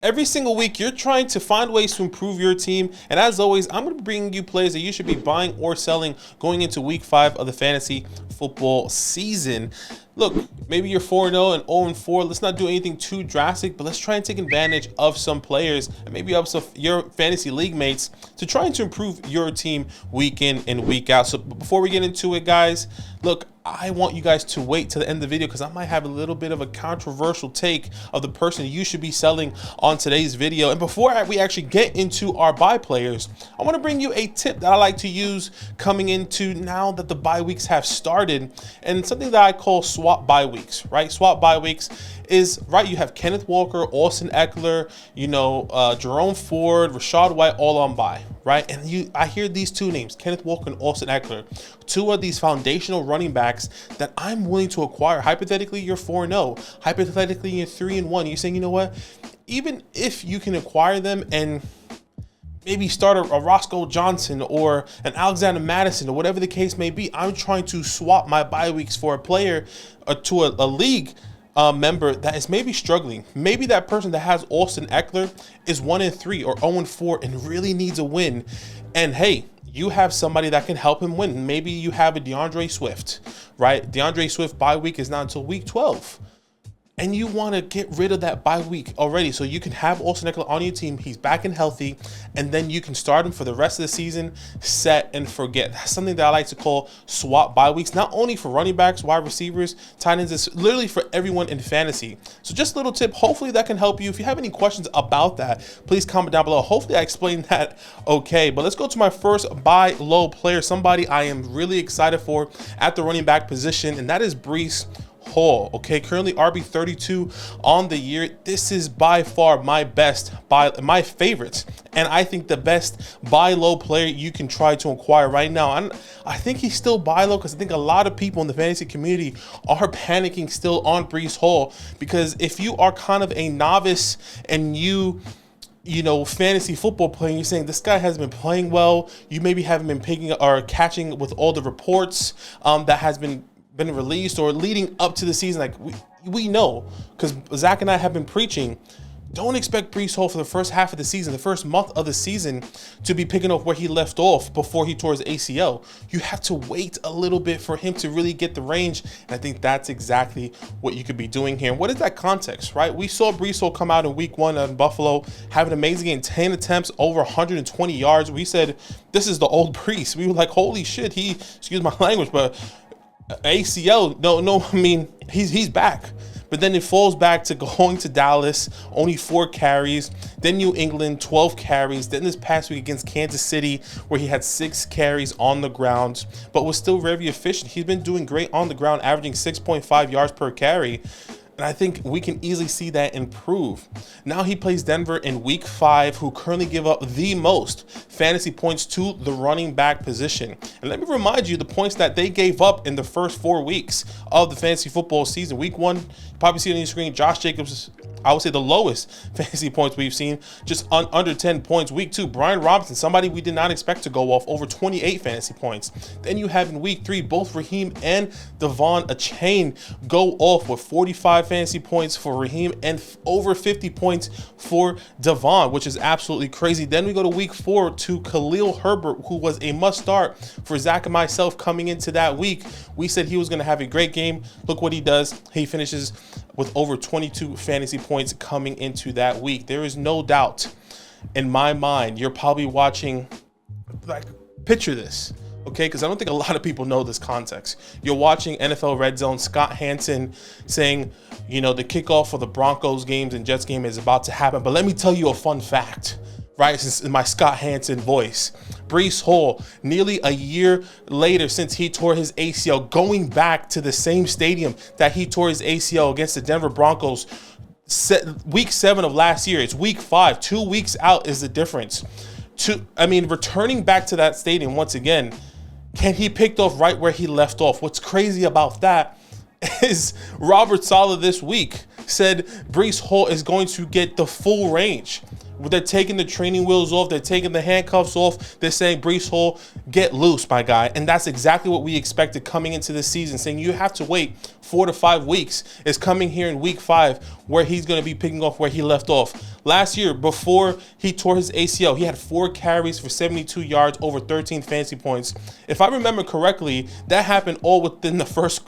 Every single week, you're trying to find ways to improve your team. And as always, I'm going to be bringing you players that you should be buying or selling going into week 5 of the fantasy football season. Look, maybe you're 4-0 and 0-4. Let's not do anything too drastic, but let's try and take advantage of some players and maybe of some your fantasy league mates to try to improve your team week in and week out. So before we get into it, guys, look, I want you guys to wait till the end of the video because I might have a little bit of a controversial take of the person you should be selling on today's video. And before we actually get into our buy players, I want to bring you a tip that I like to use coming into now that the bye weeks have started, and something that I call swap bye weeks, right? Swap bye weeks is, right, you have Kenneth Walker, Austin Ekeler, Jerome Ford, Rachaad White all on bye, right? And I hear these two names, Kenneth Walker and Austin Ekeler, two of these foundational running backs that I'm willing to acquire. Hypothetically, you're 4-0. Hypothetically, you're 3-1. You're saying, you know what? Even if you can acquire them and maybe start a Roscoe Johnson or an Alexander Madison or whatever the case may be, I'm trying to swap my bye weeks for a player to a league member that is maybe struggling. Maybe that person that has Austin Ekeler is 1-3 or 0-4 and really needs a win. And hey, you have somebody that can help him win. Maybe you have a DeAndre Swift, right? DeAndre Swift bye week is not until week 12. And you want to get rid of that bye week already so you can have Austin Ekeler on your team. He's back and healthy, and then you can start him for the rest of the season, set and forget. That's something that I like to call swap bye weeks, not only for running backs, wide receivers, tight ends, it's literally for everyone in fantasy. So just a little tip, hopefully that can help you. If you have any questions about that, please comment down below. Hopefully I explained that okay. But let's go to my first buy low player, somebody I am really excited for at the running back position, and that is Breece Hall. Okay, currently RB32 on the year. This is by far my favorite, and I think the best buy low player you can try to acquire right now. And I think he's still buy low because I think a lot of people in the fantasy community are panicking still on Breece Hall, because if you are kind of a novice and you fantasy football playing, you're saying this guy hasn't been playing well, you maybe haven't been picking or catching with all the reports that has been released or leading up to the season. Like we know, because Zach and I have been preaching, don't expect Breece Hall for the first half of the season, the first month of the season, to be picking up where he left off before he tore his ACL. You have to wait a little bit for him to really get the range, and I think that's exactly what you could be doing here. And what is that context, right? We saw Breece Hall come out in week 1 in Buffalo, have an amazing game, 10 attempts, over 120 yards. We said, this is the old Breece. We were like, holy shit, excuse my language, but ACL, no, I mean, he's back. But then it falls back to going to Dallas, only 4 carries, then New England, 12 carries, then this past week against Kansas City, where he had 6 carries on the ground, but was still very efficient. He's been doing great on the ground, averaging 6.5 yards per carry. And I think we can easily see that improve. Now he plays Denver in week 5, who currently give up the most fantasy points to the running back position. And let me remind you the points that they gave up in the first 4 weeks of the fantasy football season. Week 1, you probably see it on your screen, Josh Jacobs, I would say the lowest fantasy points we've seen, just under 10 points. Week 2, Brian Robinson, somebody we did not expect to go off, over 28 fantasy points. Then you have in week 3, both Raheem and Devon Achane go off with 45 fantasy points for Raheem and over 50 points for Devon, which is absolutely crazy. Then we go to week 4 to Khalil Herbert, who was a must start for Zach and myself coming into that week. We said he was going to have a great game. Look what he does. He finishes with over 22 fantasy points coming into that week. There is no doubt in my mind, you're probably watching, like, picture this, okay? Because I don't think a lot of people know this context. You're watching NFL Red Zone, Scott Hanson saying, the kickoff for the Broncos games and Jets game is about to happen. But let me tell you a fun fact, right? This is my Scott Hanson voice. Breece Hall, nearly a year later since he tore his ACL, going back to the same stadium that he tore his ACL against the Denver Broncos, week 7 of last year. It's week 5, 2 weeks out is the difference. Returning back to that stadium once again, can he picked off right where he left off? What's crazy about that is Robert Saleh this week said Breece Hall is going to get the full range. They're taking the training wheels off. They're taking the handcuffs off. They're saying, Breece Hall, get loose, my guy. And that's exactly what we expected coming into this season, saying you have to wait 4 to 5 weeks. Is coming here in week 5 where he's going to be picking off where he left off. Last year, before he tore his ACL, he had 4 carries for 72 yards, over 13 fantasy points. If I remember correctly, that happened all within the first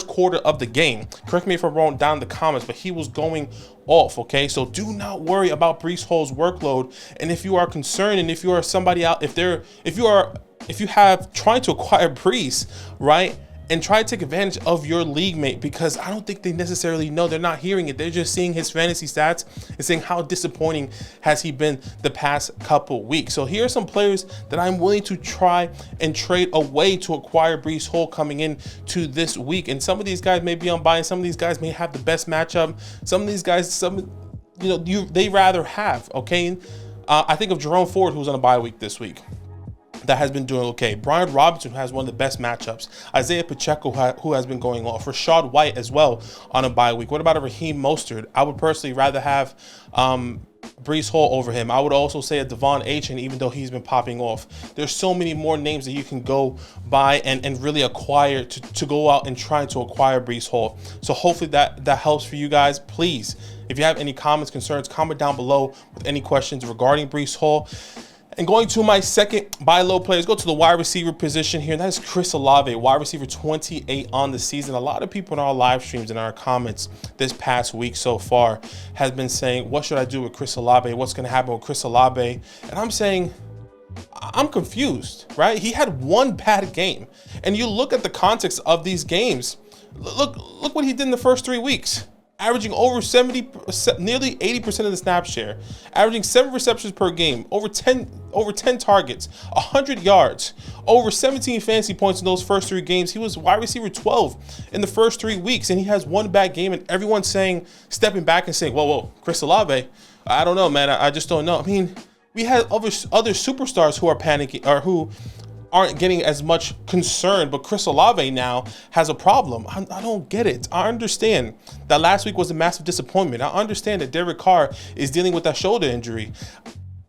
quarter of the game. Correct me if I'm wrong down in the comments, but he was going off. Okay, so do not worry about Breece Hall's workload. And if you are concerned, and if you are somebody out, if you have trying to acquire Breece, right? And try to take advantage of your league mate, because I don't think they necessarily know. They're not hearing it. They're just seeing his fantasy stats and saying how disappointing has he been the past couple weeks. So here are some players that I'm willing to try and trade away to acquire Breece Hall coming in to this week. And some of these guys may be on buy, and some of these guys may have the best matchup. Some of these guys, they rather have. Okay, I think of Jerome Ford, who's on a bye week this week, that has been doing okay. Brian Robinson, who has one of the best matchups. Isaiah Pacheco, who has been going off. Rashad White as well on a bye week. What about a Raheem Mostert? I would personally rather have Breece Hall over him. I would also say a Devon Achane, even though he's been popping off. There's so many more names that you can go buy and really acquire to go out and try to acquire Breece Hall. So hopefully that helps for you guys. Please, if you have any comments, concerns, comment down below with any questions regarding Breece Hall. And going to my second buy low players, go to the wide receiver position here. And that is Chris Olave, wide receiver 28 on the season. A lot of people in our live streams and our comments this past week so far has been saying, what should I do with Chris Olave? What's going to happen with Chris Olave? And I'm saying, I'm confused, right? He had one bad game. And you look at the context of these games. Look what he did in the first 3 weeks. Averaging over 70, nearly 80% of the snap share, averaging 7 receptions per game, over 10 targets, 100 yards, over 17 fantasy points in those first 3 games. He was wide receiver 12 in the first 3 weeks, and he has one bad game, and everyone's stepping back and saying, whoa, Chris Olave, I don't know, man, I just don't know. I mean, we had other superstars who are panicking, or who aren't getting as much concern, but Chris Olave now has a problem. I don't get it. I understand that last week was a massive disappointment. I understand that Derek Carr is dealing with that shoulder injury.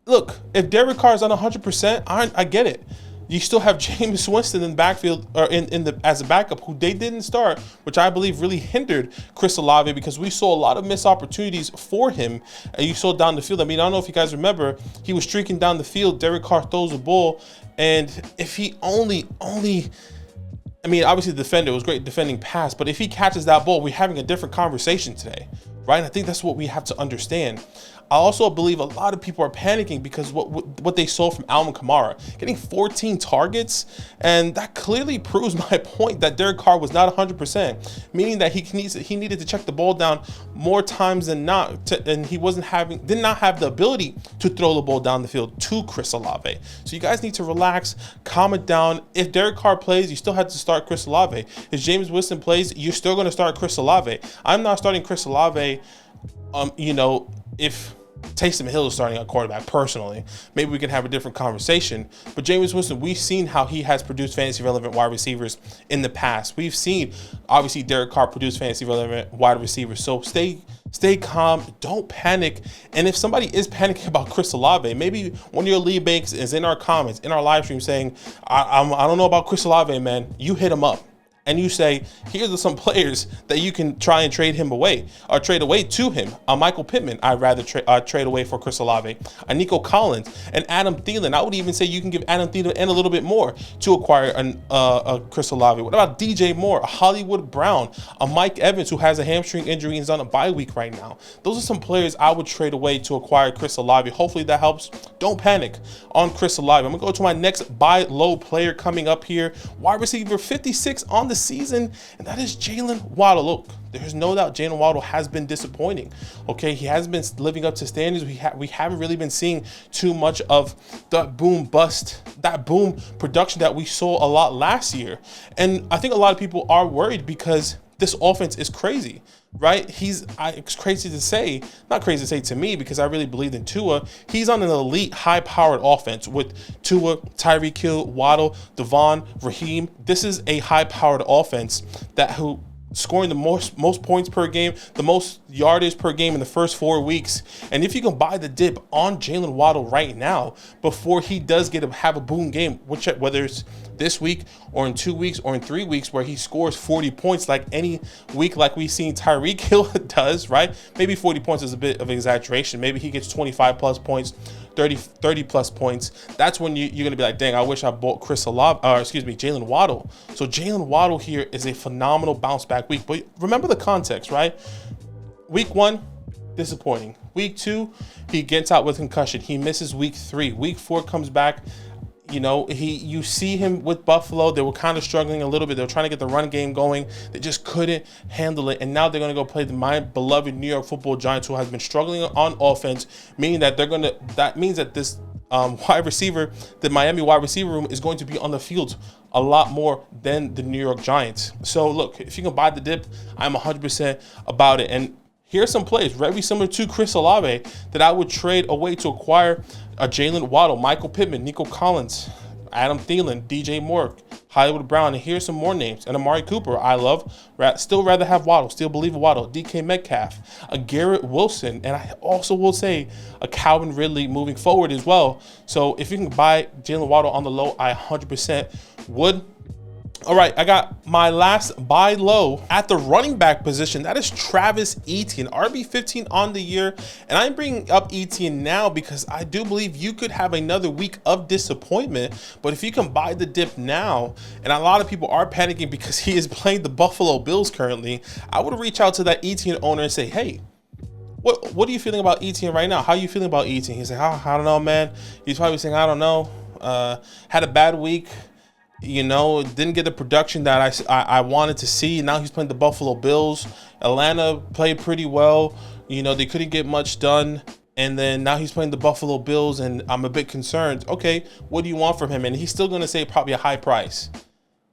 Look, if Derek Carr is on 100%, I get it. You still have Jameis Winston in the backfield, or as a backup, who they didn't start, which I believe really hindered Chris Olave, because we saw a lot of missed opportunities for him. And you saw down the field. I mean, I don't know if you guys remember, he was streaking down the field. Derek Carr throws the ball, and if he only, I mean, obviously the defender was great defending pass, but if he catches that ball, we're having a different conversation today, right? And I think that's what we have to understand. I also believe a lot of people are panicking because what they saw from Alvin Kamara, getting 14 targets, and that clearly proves my point that Derek Carr was not 100%, meaning that he needed to check the ball down more times than not, and he did not have the ability to throw the ball down the field to Chris Olave. So you guys need to relax, calm it down. If Derek Carr plays, you still have to start Chris Olave. If Jameis Winston plays, you're still going to start Chris Olave. I'm not starting Chris Olave, if Taysom Hill is starting at quarterback. Personally, maybe we can have a different conversation. But Jameis Winston, we've seen how he has produced fantasy relevant wide receivers in the past. We've seen, obviously, Derek Carr produce fantasy relevant wide receivers. So stay calm, don't panic. And if somebody is panicking about Chris Olave, maybe one of your lead banks is in our comments, in our live stream, saying, I don't know about Chris Olave, man. You hit him up. And you say, here's some players that you can try and trade him away, or trade away to him. Michael Pittman, I'd rather trade away for Chris Olave. Nico Collins and Adam Thielen. I would even say you can give Adam Thielen and a little bit more to acquire a Chris Olave. What about DJ Moore, a Hollywood Brown, a Mike Evans, who has a hamstring injury and is on a bye week right now? Those are some players I would trade away to acquire Chris Olave. Hopefully that helps. Don't panic on Chris Olave. I'm going to go to my next buy low player coming up here. Wide receiver 56 on the season, and that is Jalen Waddle. Look, there's no doubt Jalen Waddle has been disappointing. Okay, he hasn't been living up to standards. We haven't really been seeing too much of that boom production that we saw a lot last year. And I think a lot of people are worried because this offense is crazy, right? It's crazy to say, not crazy to say to me, because I really believe in Tua. He's on an elite, high-powered offense with Tua, Tyreek Hill, Waddle, Devon, Raheem. This is a high-powered offense who scoring the most points per game, the most yardage per game in the first 4 weeks. And if you can buy the dip on Jalen Waddle right now, before he does have a boom game, whether it's this week or in 2 weeks or in 3 weeks where he scores 40 points like any week like we've seen Tyreek Hill does, right? Maybe 40 points is a bit of an exaggeration. Maybe he gets 25 plus points, 30 plus points. That's when you're going to be like, dang, I wish I bought Jalen Waddle. So Jalen Waddle here is a phenomenal bounce back week. But remember the context, right? Week 1, disappointing. Week 2, he gets out with concussion. He misses week 3. Week 4 comes back. You know, you see him with Buffalo. They were kind of struggling a little bit. They were trying to get the run game going. They just couldn't handle it. And now they're going to go play my beloved New York Football Giants, who has been struggling on offense, meaning that that means that this wide receiver, the Miami wide receiver room, is going to be on the field a lot more than the New York Giants. So look, if you can buy the dip, I'm 100% about it. And here's some plays very similar to Chris Olave that I would trade away to acquire a Jalen Waddle, Michael Pittman, Nico Collins, Adam Thielen, DJ Moore, Hollywood Brown, and here's some more names. And Amari Cooper, I love. Still rather have Waddle, still believe in Waddle. DK Metcalf, a Garrett Wilson, and I also will say a Calvin Ridley moving forward as well. So if you can buy Jalen Waddle on the low, I 100% would. All right, I got my last buy low at the running back position. That is Travis Etienne, RB15 on the year. And I'm bringing up Etienne now because I do believe you could have another week of disappointment. But if you can buy the dip now, and a lot of people are panicking because he is playing the Buffalo Bills currently, I would reach out to that Etienne owner and say, hey, what are you feeling about Etienne right now? How are you feeling about Etienne? He's like, oh, I don't know, man. He's probably saying, I don't know. Had a bad week. You know, didn't get the production that I wanted to see. Now he's playing the Buffalo Bills. Atlanta played pretty well. You know, they couldn't get much done. And then now he's playing the Buffalo Bills, and I'm a bit concerned. Okay, what do you want from him? And he's still going to say probably a high price.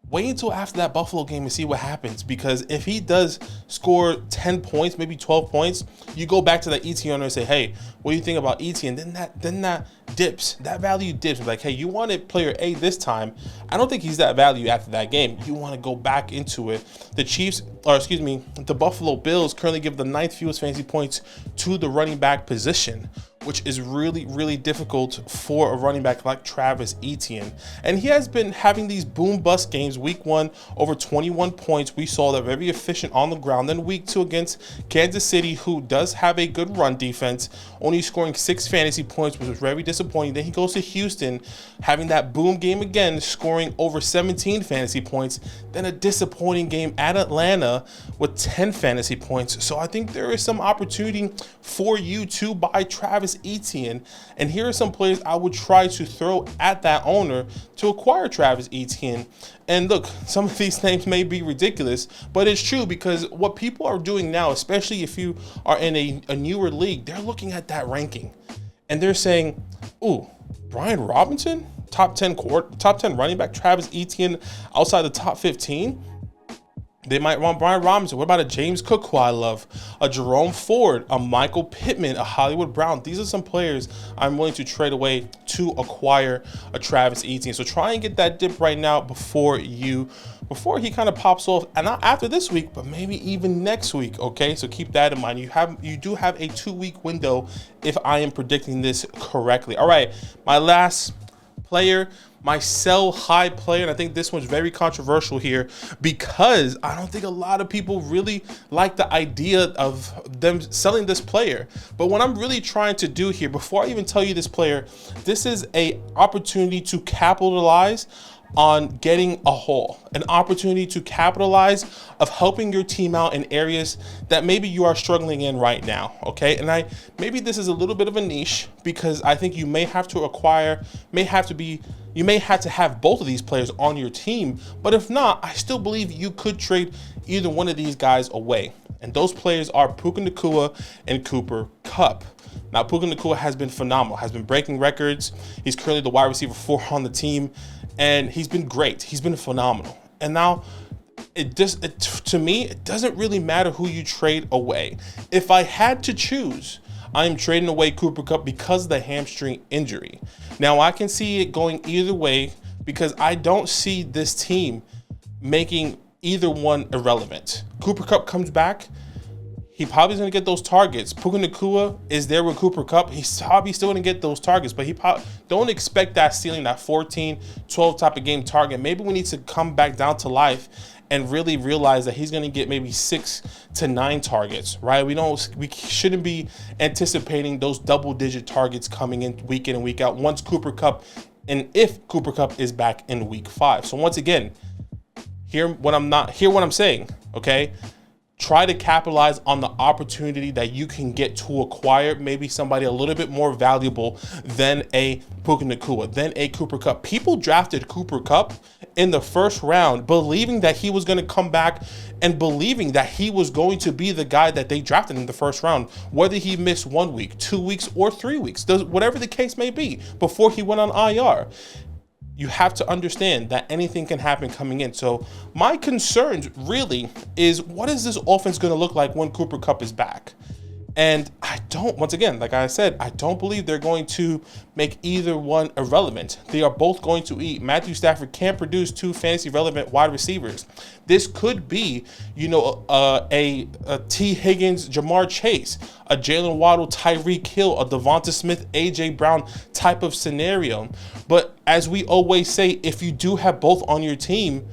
Wait until after that Buffalo game and see what happens. Because if he does score 10 points, maybe 12 points, you go back to that Etienne owner and say, hey, what do you think about Etienne? Then that dips. That value dips. Like, hey, you wanted player A this time. I don't think he's that value after that game. You want to go back into it. The Buffalo Bills currently give the 9th fewest fantasy points to the running back position, which is really, really difficult for a running back like Travis Etienne. And he has been having these boom bust games. Week 1, over 21 points. We saw that very efficient on the ground. Then week 2 against Kansas City, who does have a good run defense, only scoring 6 fantasy points, which was very disappointing. Then he goes to Houston, having that boom game again, scoring over 17 fantasy points. Then a disappointing game at Atlanta with 10 fantasy points. So I think there is some opportunity for you to buy Travis Etienne. And here are some players I would try to throw at that owner to acquire Travis Etienne. And look, some of these names may be ridiculous, but it's true, because what people are doing now, especially if you are in a newer league, they're looking at that ranking and they're saying, ooh, Brian Robinson, top 10 running back, Travis Etienne outside the top 15. They might want Brian Robinson. What about a James Cook, who I love, a Jerome Ford, a Michael Pittman, a Hollywood Brown? These are some players I'm willing to trade away to acquire a Travis Etienne. So try and get that dip right now before he kind of pops off, and not after this week, but maybe even next week. Okay, so keep that in mind. You do have a 2-week window if I am predicting this correctly. All right, my last player, my sell high player, and I think this one's very controversial here because I don't think a lot of people really like the idea of them selling this player. But what I'm really trying to do here, before I even tell you this player, this is an opportunity to capitalize on getting a haul, an opportunity to capitalize of helping your team out in areas that maybe you are struggling in right now. Okay, and maybe this is a little bit of a niche, because I think you may have to have both of these players on your team. But if not, I still believe you could trade either one of these guys away. And those players are Puka Nacua and Cooper Kupp. Now, Puka Nacua has been phenomenal, has been breaking records. He's currently the wide receiver 4 on the team, and he's been great. He's been phenomenal. And now, to me, it doesn't really matter who you trade away. If I had to choose, I am trading away Cooper Kupp because of the hamstring injury. Now, I can see it going either way, because I don't see this team making either one irrelevant. Cooper Kupp comes back. He probably is going to get those targets. Puka Nacua is there with Cooper Kupp. He's probably still going to get those targets, but don't expect that ceiling, that 14, 12 type of game target. Maybe we need to come back down to life and really realize that he's going to get maybe 6 to 9 targets, right? We shouldn't be anticipating those double-digit targets coming in and week out once Cooper Kupp, and if Cooper Kupp is back in week 5. So once again, hear what I'm saying, okay? Try to capitalize on the opportunity that you can get to acquire maybe somebody a little bit more valuable than a Puka Nacua, than a Cooper Kupp. People drafted Cooper Kupp in the first round believing that he was going to come back and believing that he was going to be the guy that they drafted in the first round, whether he missed 1 week, 2 weeks, or 3 weeks, whatever the case may be, before he went on IR. You have to understand that anything can happen coming in. So my concerns really is, what is this offense going to look like when Cooper Kupp is back? And once again, like I said, I don't believe they're going to make either one irrelevant. They are both going to eat. Matthew Stafford can't produce 2 fantasy relevant wide receivers. This could be, a T. Higgins, Jamar Chase, a Jalen Waddle, Tyreek Hill, a Devonta Smith, AJ Brown type of scenario. But as we always say, if you do have both on your team,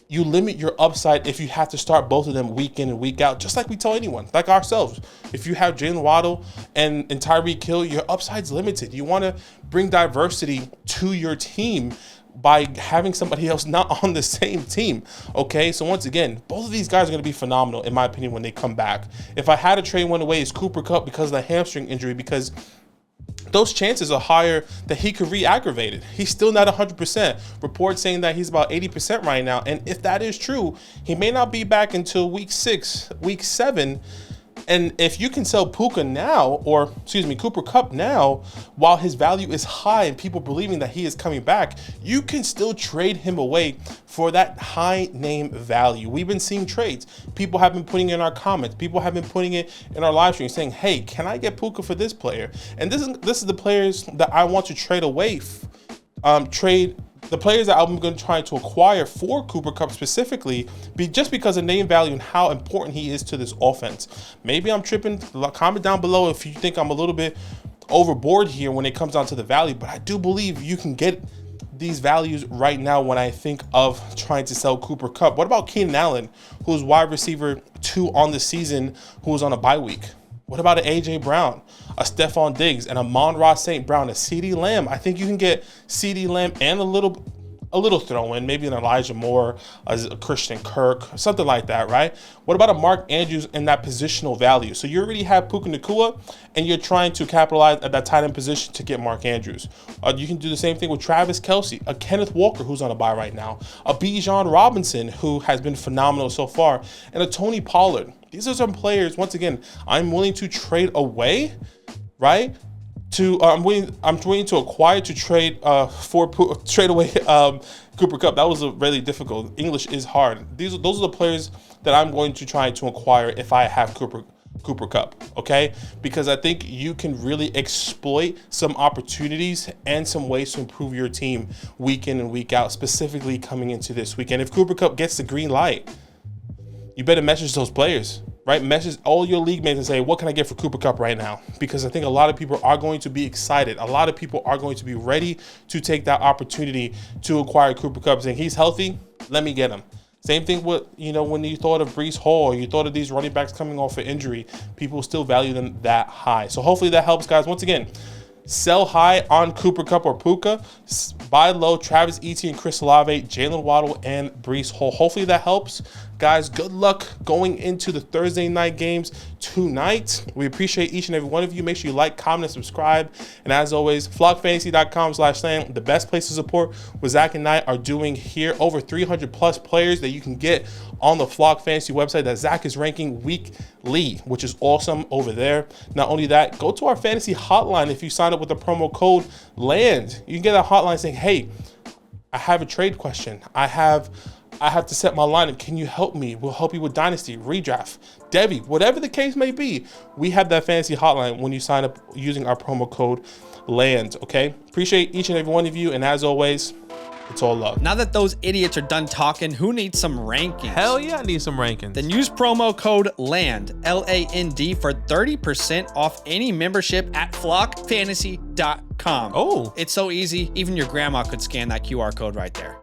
you limit your upside if you have to start both of them week in and week out, just like we tell anyone, like ourselves. If you have Jalen Waddle and Tyreek Hill, your upside's limited. You want to bring diversity to your team by having somebody else not on the same team, okay? So once again, both of these guys are going to be phenomenal, in my opinion, when they come back. If I had to trade one away, it's Cooper Kupp because of the hamstring injury, because those chances are higher that he could re-aggravate it. He's still not 100%. Reports saying that he's about 80% right now. And if that is true, he may not be back until week 6, week 7. And if you can sell Cooper Kupp now, while his value is high and people believing that he is coming back, you can still trade him away for that high name value. We've been seeing trades. People have been putting in our comments. People have been putting it in our live stream saying, hey, can I get Puka for this player? And this is the players that I want to trade away, the players that I'm going to try to acquire for Cooper Kupp specifically, just because of name value and how important he is to this offense. Maybe I'm tripping. Comment down below if you think I'm a little bit overboard here when it comes down to the value, but I do believe you can get these values right now when I think of trying to sell Cooper Kupp. What about Keenan Allen, who's wide receiver 2 on the season, who was on a bye week? What about an AJ Brown, a Stephon Diggs, and a Amon-Ra St. Brown, a CeeDee Lamb? I think you can get CeeDee Lamb and a little throw-in, maybe an Elijah Moore, a Christian Kirk, something like that, right? What about a Mark Andrews in that positional value? So you already have Puka Nacua, and you're trying to capitalize at that tight end position to get Mark Andrews. You can do the same thing with Travis Kelce, a Kenneth Walker, who's on a bye right now, a Bijan Robinson, who has been phenomenal so far, and a Tony Pollard. These are some players, once again, I'm willing to trade away, right? I'm willing to acquire to trade trade away Cooper Kupp. That was really difficult. English is hard. Those are the players that I'm going to try to acquire if I have Cooper Kupp, okay? Because I think you can really exploit some opportunities and some ways to improve your team week in and week out, specifically coming into this weekend. If Cooper Kupp gets the green light, you better message those players, right? Message all your league mates and say, what can I get for Cooper Kupp right now? Because I think a lot of people are going to be excited. A lot of people are going to be ready to take that opportunity to acquire Cooper Kupp, saying he's healthy, let me get him. Same thing with, when you thought of Breece Hall, or you thought of these running backs coming off of injury, people still value them that high. So hopefully that helps, guys. Once again, sell high on Cooper Kupp or Puka. Buy low, Travis Etienne, Chris Olave, Jalen Waddle, and Breece Hall. Hopefully that helps. Guys, good luck going into the Thursday night games tonight. We appreciate each and every one of you. Make sure you like, comment, and subscribe. And as always, flockfantasy.com/slam, the best place to support what Zach and I are doing here. Over 300 plus players that you can get on the Flock Fantasy website that Zach is ranking weekly, which is awesome over there. Not only that, go to our fantasy hotline. If you sign up with the promo code LAND, you can get a hotline saying, hey, I have a trade question. I have I have to set my lineup. Can you help me? We'll help you with Dynasty, Redraft, Debbie, whatever the case may be. We have that fantasy hotline when you sign up using our promo code LAND, okay? Appreciate each and every one of you. And as always, it's all love. Now that those idiots are done talking, who needs some rankings? Hell yeah, I need some rankings. Then use promo code LAND, L-A-N-D, for 30% off any membership at flockfantasy.com. Oh. It's so easy, even your grandma could scan that QR code right there.